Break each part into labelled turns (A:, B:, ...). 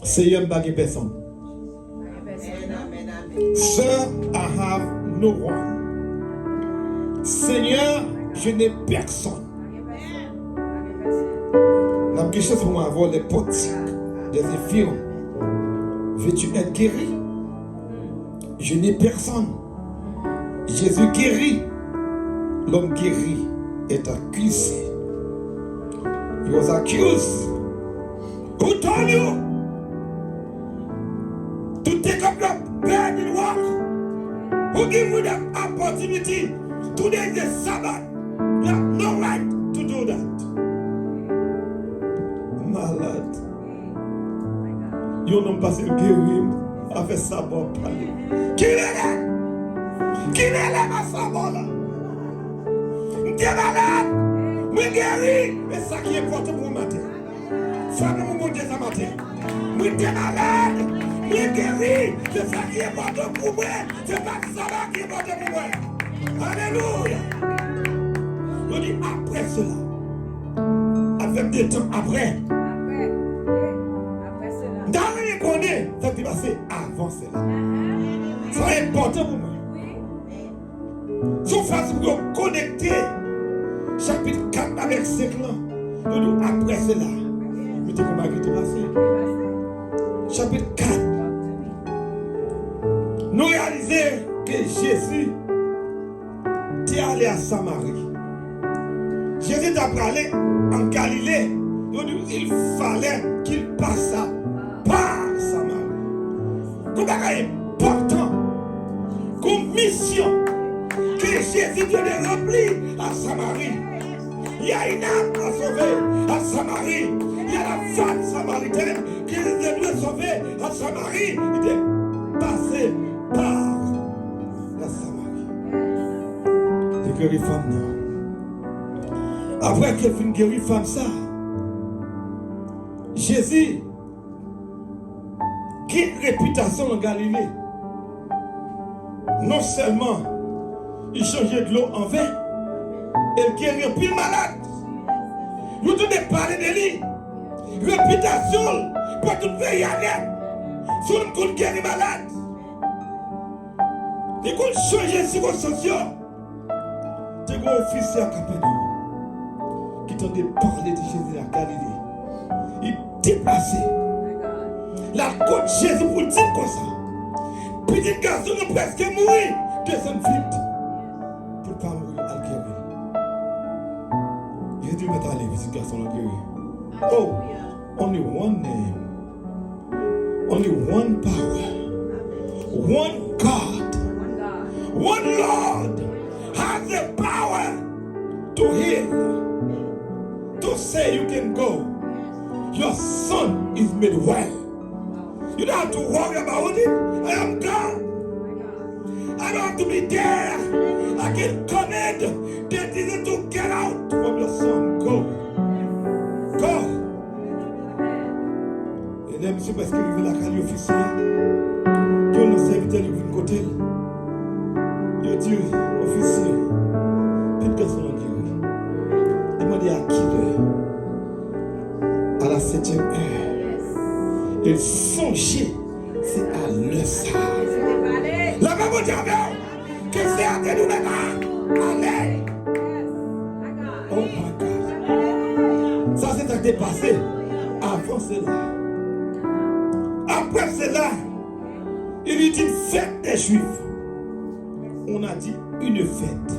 A: Seigneur, je n'ai personne. Sir, I have no one. Seigneur, je n'ai personne. La question c'est pour avoir les potes, des infirmes. Veux-tu être guéri? Je n'ai personne. Jésus guérit. L'homme guéri est accusé. He was accused. Who told you to take up your bed and walk? Who gave you the opportunity? Today is the Sabbath. You have no right to do that. Malade. Yon n'ont pas le guéri avec sa bonne parler. Qui est là? Qui est là, ma sabot là? T'es malade? Mais guéri. C'est ça qui est important pour moi matin. Femme nous monter ça matin. Mais t'es malade? Mais guéri. C'est ça qui est important pour moi. C'est pas ça là qui est important pour moi. Alléluia. On dit après cela. Avec des temps après. Dans les connaît, ça qui est passé avant cela. C'est important pour moi. Son face pour connecter chapitre 4 avec 5 ans. Nous après cela. Mais tu comment qui est passé. Chapitre 4. Nous réalisons que Jésus est allé à Samarie. Jésus est allé en Galilée. Il fallait qu'il passe par Samarie. Comment est important comme mission que Jésus devait remplir à Samarie. Il y a une âme à sauver à Samarie. Il y a la femme samaritaine qui devait sauver à Samarie. Il était passé par la Samarie. Il guérit femme non. Après qu'il finit guérir femme ça, Jésus qui a une réputation en Galilée. Non seulement il changeait de l'eau en vin, il guérit plus malade. Nous devons parler de lui. Réputation pour tout pays aller. Si on peut guérir malade, il peut changer de circonstances. Tu as un officier à Capernaum qui t'a parler de Jésus à Galilée. Il déplacé. La côte Jésus pour dire comme ça. Petit garçon a presque mouru. Descend vite. Pour ne pas mourir à guérir. Jésus m'a allé, petit garçon a guéri. Oh, only one name. Only one power. One God. One Lord has the power to heal. To say you can go. Your son is made well. You don't have to worry about it. I am God. I don't have to be there. I can command the demon to get out from your son. Go. Go. Et là, monsieur, parce qu'il veut la caille officier, il y a un serviteur qui vient de côté. Il dit, officier, petit garçon a guéri. Demandez à qui l'heure? À la 7e heure. Il songeait, c'est à l'heure ça. La maman dit que c'est à tes nous maintenant. Allez. Oh my God. Ça c'est ce qui est passé avant cela. Après cela, il dit une fête des Juifs. On a dit une fête.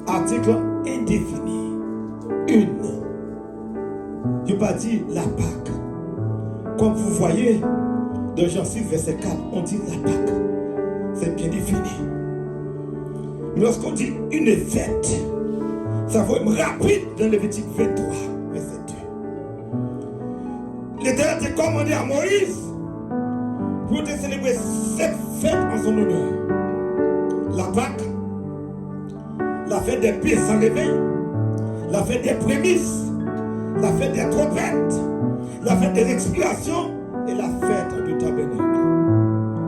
A: Article indéfini. Une. Je n'ai pas dit la Pâque. Comme vous voyez, dans Jean 6, verset 4, on dit la Pâque. C'est bien défini. Lorsqu'on dit une fête, ça va être rapide dans Lévitique 23, verset 2. L'Éternel a commandé à Moïse pour te célébrer cette fête en son honneur. La Pâque, la fête des pieds sans levain, la fête des prémices, la fête des trompettes, la fête des expiations et la fête du tabernacle.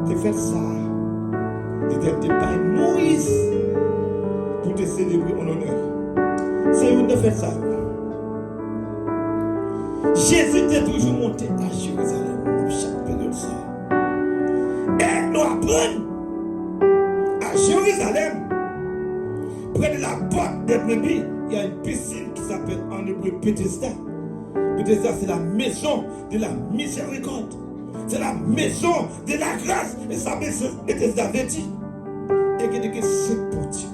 A: C'est fait ça. C'était pas Moïse pour te célébrer en honneur. C'est une de fait ça. Jésus était toujours monté à Jérusalem. apprendre à Jérusalem, près de la porte des brebis, il y a une piscine qui s'appelle en hébreu Bethesda. Bethesda, c'est la maison de la miséricorde. C'est la maison de la grâce. Et ça, Bethesda veut dire. Et qu'il y a 5 portiques.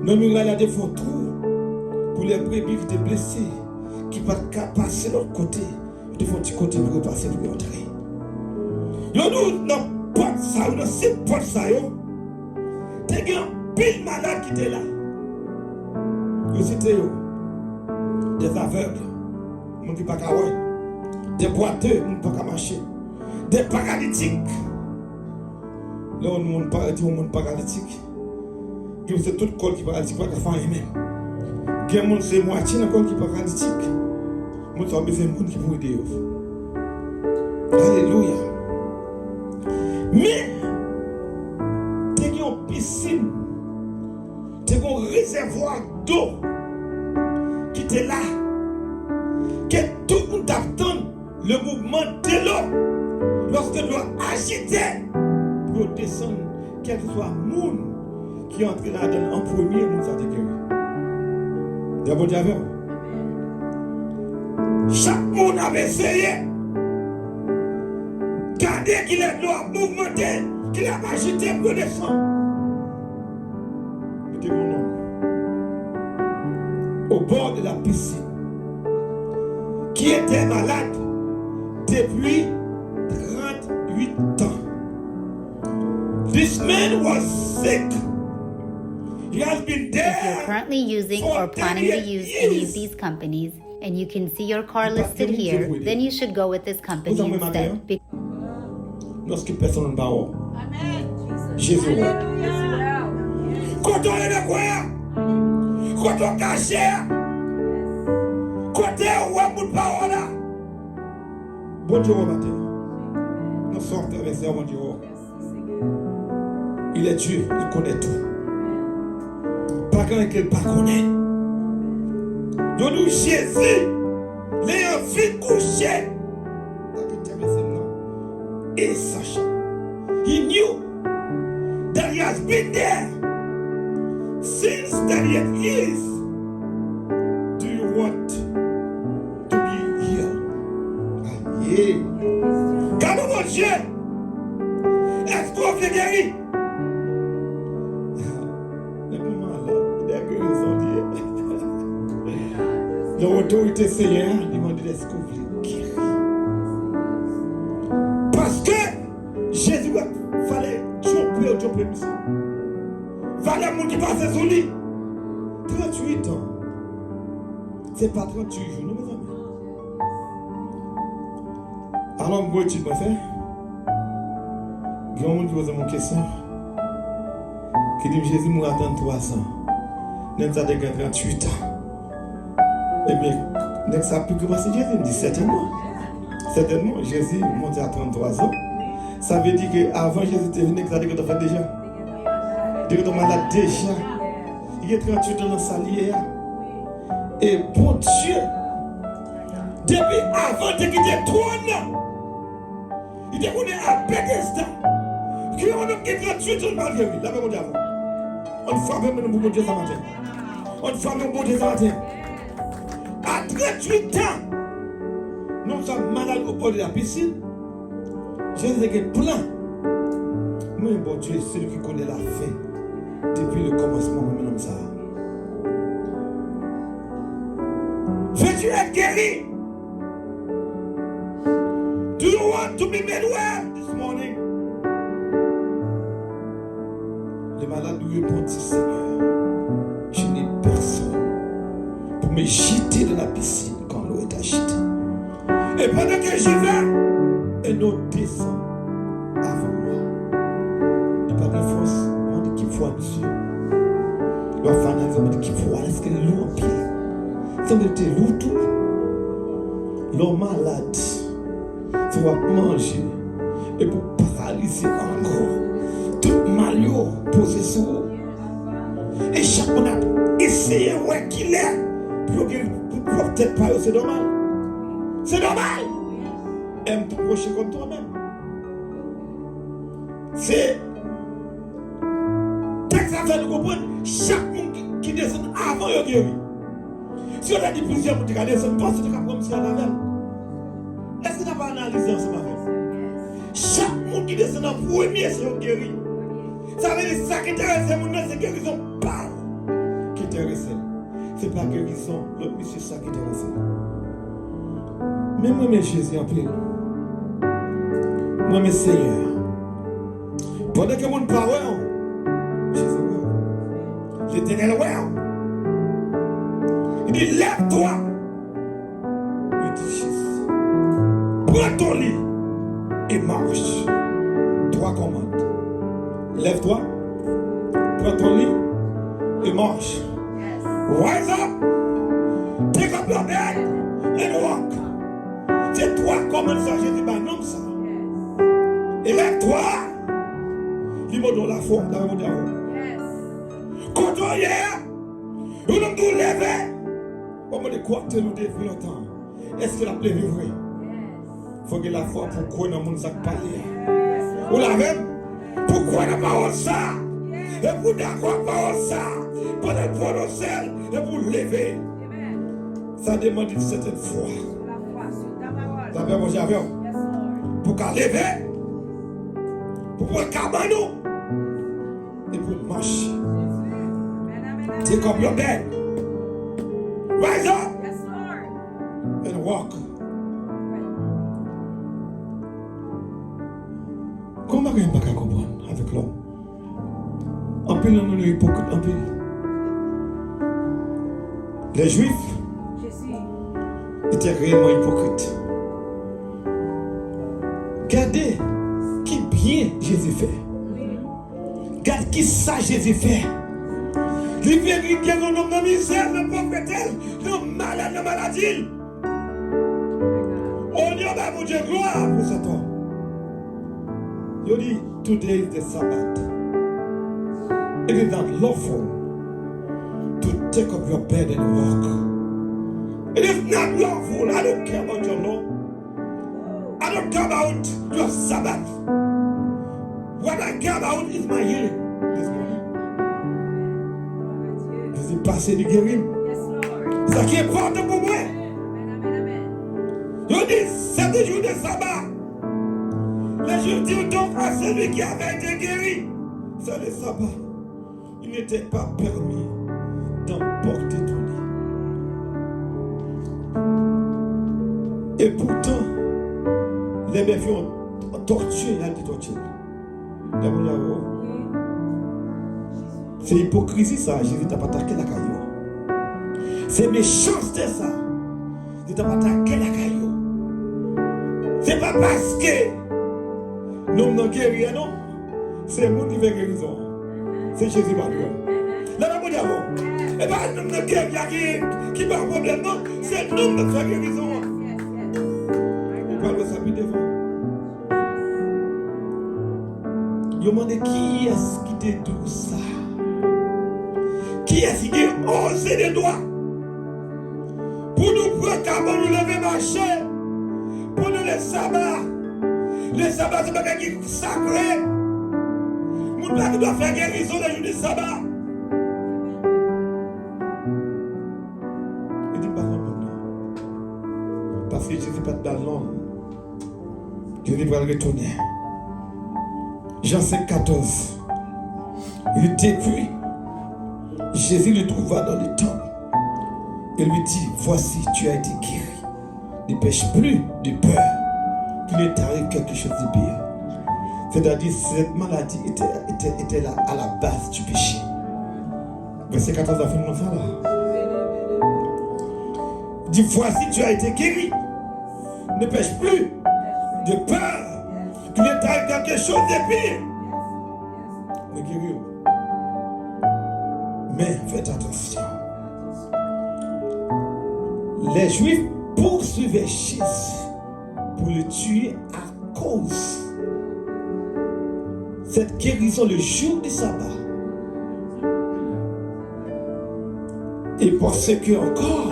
A: Nous, il y a des photos pour les brebis qui étaient blessés, qui ne peuvent pas passer de l'autre côté. Ils font du côté pour passer pour entrer. Nous, dans porte ça, dans ces portes ça, il y a un pile malade qui était là. C'était des aveugles, qui ne peuvent pas voir, des boiteux, qui ne peuvent pas marcher, des paralytiques. Là, on ne parle pas paralytique. C'est tout le corps qui est paralytique, pas qu'à faire même. Il y a des gens qui sont moitié dans le corps qui est paralytique. Nous sommes besoin de gens qui peuvent aider. Alléluia. Mais, il y a une piscine, il y a un réservoir d'eau qui était là, que tout le monde attend le mouvement de l'eau lorsque l'eau agitait pour descendre, quel que soit le monde qui entre là-dedans en premier, nous ça guéri. D'abord, d'abord. Chaque monde avait essayé. Gardez qu'il est l'eau mouvementé, qu'il a agité pour descendre. Mettez mon nom. Au bord de la piscine, qui était malade depuis 38 ans. This man was sick. He has been there.
B: If you're currently using or planning to use any of these companies, and you can see your car listed here, then you should go with this company instead.
A: Lorsque personne ne parle. Jésus. Quand on est de quoi? Quand on cache, quand on est de parole. Bon Dieu, matin. Nous sommes traversés, bon Dieu. Il est Dieu, il connaît tout. Pas quand il ne connaît. Donc nous, Jésus, les enfants couchés. Et Sacha, he knew that he has been there since 38 years. Do you want to be here? Yeah. Quand mon Dieu, est-ce qu'on fait guérir? Les moments là, il y a guérison Dieu. L'autorité Seigneur demande est-ce qu'on fait guérir? Parce que Jésus fallait choper monsieur. Fallait mon qui passe sous lui. 38 ans. C'est pas 38 jours, nous, mes amis. Alors, moi, tu m'as fait. Il y a un monde qui pose mon question. Qui dit Jésus m'a attendu 300. N'est-ce pas 38 ans? Eh bien, n'est-ce pas plus que passer Jésus? Il me dit certainement. Certainement, Jésus monté à 33 ans. Ça veut dire qu'avant Jésus était venu, ça veut dire que tu as fait déjà. Tu es malade déjà. Il y a 38 ans dans sa liée. Et bon Dieu, depuis avant de quitter le trône, il était venu à Bethesda. Qui est un homme qui est 38 ans malgré lui. La même avant. On frappe même le bon Dieu ce matin. On frappe le bon Dieu ce matin. À 38 ans, nous sommes malades au bord de la piscine. Jésus est plein. Mais bon Dieu, c'est lui qui connaît la fin. Depuis le commencement, comme ça. Veux-tu être guéri? Do you want to be made well this morning? Les malades lui répondent, Seigneur, je n'ai personne pour me jeter dans la piscine quand l'eau est agitée. Et pendant que j'y vais, un autre descend avant moi. Il n'y a pas de force. On dit qu'il faut, monsieur. La femme a dit qu'il faut. Est-ce qu'elle est lourde en pied? Ça me dit lourd tout. L'homme malade, tu vas manger. Et pour paralyser encore, tout malio posé sur vous. Et chaque monde a essayé où qu'il est. Pour peut-être pas, c'est normal. C'est normal. Aime te procher comme toi-même. C'est texte ça fait nous comprendre chaque monde qui descend avant de guérir. Si on a dit plusieurs monde qui descend, pense que tu as comme ça la même. Est-ce que tu n'as pas analysé ensemble avec? Chaque monde qui descend en premier, c'est guéri. Ça veut dire ça qui intéresse les gens, c'est guérison pas qui intéresse. C'est pas guérison, l'autre monsieur, ça qui intéresse. Mais moi, mes Jésus en plein. Moi, mes Seigneur. Pendant que mon parle, Jésus, l'Éternel, il dit, lève-toi. Il dit, Jésus, prends ton lit et marche. 3 commandes. Lève-toi, prends ton lit et marche. Rise up, take up your bed and walk. C'est 3 commandes, ça, Jésus, bah non, ça. Et lève-toi. Il m'a donné la forme, dans le monde avant. Quand on y est, nous nous lever. On m'a dit quoi tu nous depuis longtemps. Est-ce que la plaie est vraie? Il faut que la foi pour quoi dans le monde ça parle. Vous l'avez? Pourquoi la parole ça? Et vous d'accord parole ça? Pour le prononcer et vous lever. Ça demande une certaine foi. Ça fait mon j'avais. Pour qu'à lever. Pour pouvoir cabanon. Et pour marcher. Take up your bed. Rise up. And walk. Comment on ne peut pas comprendre avec l'homme? En pile, on est hypocrite, en pile. Les Juifs étaient réellement hypocrites. Regardez qui bien Jésus fait. Regardez qui ça Jésus fait. Il fait qu'il y a un homme de misère, le prophète, le malade, la maladie. On y a mon Dieu gloire pour cet homme. Il dit, today is the Sabbath. It is not lawful to take up your bed and walk. It is not lawful. I don't care about your law. I don't care about your Sabbath. What I care about is my healing this morning. Je suis passé de guérir. C'est ça qui est important pour moi. Je dis, c'est le jour de sabbat. Les jours disent donc à celui qui avait été guéri, c'est le sabbat. Il n'était pas permis d'emporter ton lit. Et pourtant, les méfiants ont torturé, il a dit torturé. C'est hypocrisie ça, Jésus t'a pas attaqué la caillou. C'est méchanceté ça. Il t'a pas attaqué la caillou. C'est pas parce que nous n'avons guéri, non. C'est nous qui fait guérison. C'est Jésus Marie. Là, nous avons. Et pas nous n'avons guéri qui n'a pas de problème, non. C'est nous qui fait guérison. On parle de ça plus devant. Je me demande qui est-ce qui te dit ça? Qui est-ce qui a osé des doigts pour nous prendre avant nous lever marcher, pour nous les sabbats? Les sabbats, c'est pas quelque chose de sacré. Nous devons faire guérison les jours du sabbat. Il dit, par contre, parce que Jésus n'est pas dans l'homme. Jésus va le retourner. Jean 5, 14. Il depuis. Jésus le trouva dans le temple et lui dit, voici, tu as été guéri. Ne pêche plus de peur qu'il ne t'arrive quelque chose de pire. C'est-à-dire, cette maladie était là à la base du péché. Verset 14 a fait mon enfant là. Il dit, voici, tu as été guéri. Ne pêche plus de peur qu'il ne t'arrive quelque chose de pire. Mais guéri. Mais faites attention. Les Juifs poursuivaient Jésus pour le tuer à cause de cette guérison le jour du sabbat. Et parce que encore,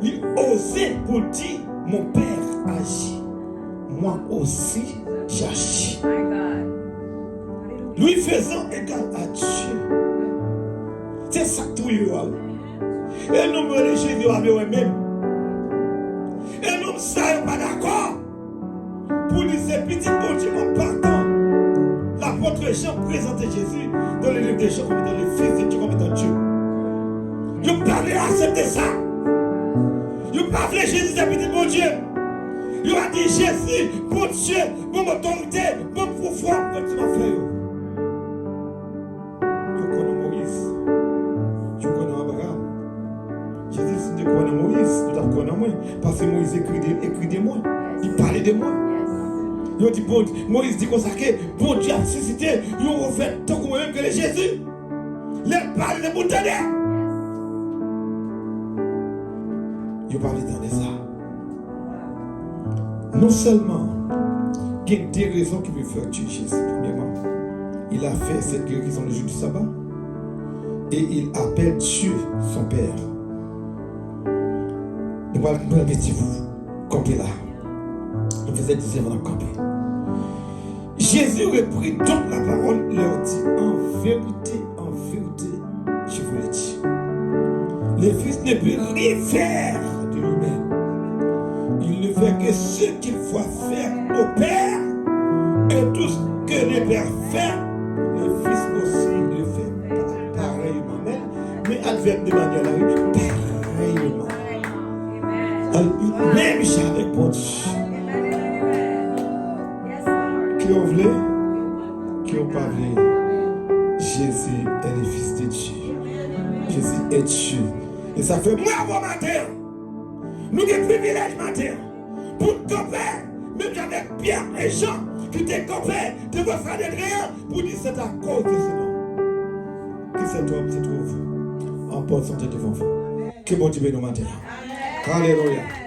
A: il osait pour dire, mon Père agit moi aussi j'agis. Lui faisant égal à Dieu. C'est ça tout y est. Et nous me Jésus avec eux-mêmes. Et nous ne sommes pas d'accord. Pour dire ces petits bon Dieu en partant. L'apôtre Jean présentait Jésus dans le livre de Jean comme étant le Fils de Dieu, comme étant Dieu. Je ne peux pas accepter ça. Je ne peux pas faire Jésus c'est petit bon Dieu. Il a dit Jésus, bon Dieu, bon autorité, bon pouvoir, comme tu m'as fait. Je connais Moïse. Je connais Abraham. Jésus, si tu connais Moïse, tu dois connaître moi. Parce que Moïse écrit de moi. Il parlait de moi. Il dit, bon, Moïse dit consacré, bon Dieu a suscité, il a refait tant que moi-même que les Jésus. Les parle de mon tonnerre. Il parle de ça. Non seulement, il y a des raisons qui peuvent faire tuer Jésus. Premièrement, il a fait cette guérison le jour du sabbat et il appelle Dieu son Père. Et voilà, nous mettez-vous, campez là. Il faisait 10 ans camper. Jésus reprit donc la parole, leur dit en vérité, je vous le dis. Le Fils ne peut rien faire de lui-même. Il ne fait que ce qu'il faut faire au Père. Et tout ce que le Père fait, le Fils aussi le fait pareillement. Mais adverbe de manière pareillement. Même j'avais pour Dieu. Qui ont voulu, qui ont parlé. Jésus est le Fils de Dieu. Jésus est Dieu. Et ça fait moi bon matin. Nous avons privilège matin. Pour camper, même avec Pierre et Jean, qui étaient campés de votre frère d'Adrien, pour dire c'est à cause de ce nom que cet homme se trouve en bonne santé devant vous. Que bon Dieu bénisse nous matin. Alléluia.